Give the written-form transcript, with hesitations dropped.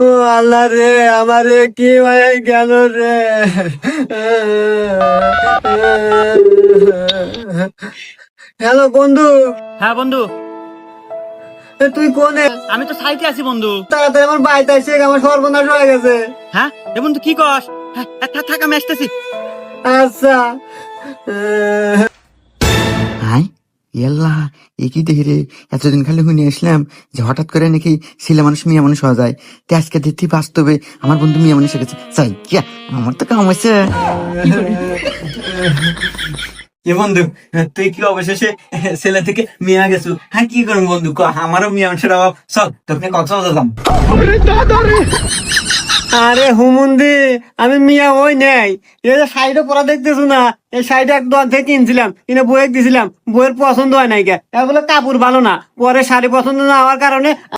ও আল্লাহ রে, আমারে কি হয়ে গেল রে। হ্যালো বন্ধু। হ্যাঁ বন্ধু, তুই কোনে? আমি তো সাইতে আছি বন্ধু। তাড়াতাড়ি আমার বাড়িতে এসে, আমার সর্বনাশ হয়ে গেছে। হ্যাঁ এ বন্ধু কি কস? হ্যাঁ থাক আমি আসতেছি। আচ্ছা। হাই ইয়াল্লা, এ কি দেখি রে, এতদিন খালি শুনে আসলাম যে হঠাৎ করে নাকি ছেলে মানুষ মেয়ে মানুষ হওয়া যায়। তো আজকে দেখি বাস্তবে আমার বন্ধু মেয়ে মানুষ হয়ে গেছে। চাই কিয়া, আমার তো কাম হয়েছে। এ বন্ধু, তুই কি অবশেষে ছেলে থেকে মেয়ে গেছো? হ্যাঁ, কি করবো বন্ধু, আমারও মেয়ে মানুষের অভাব। চল তোকে কক্সবাজার যাম। আরে হুমুন্দি, আমি মিয়া ওই নেই। এই যে শাড়িটা পরা দেখতেছো না, এই শাড়িটা এক দোকান থেকে কিনছিলাম, কিনে বইয়ে দিছিলাম, বইয়ের পছন্দ হয় নাই কে, বলে কাপড় ভালো না, পরে শাড়ি পছন্দ না হওয়ার কারণে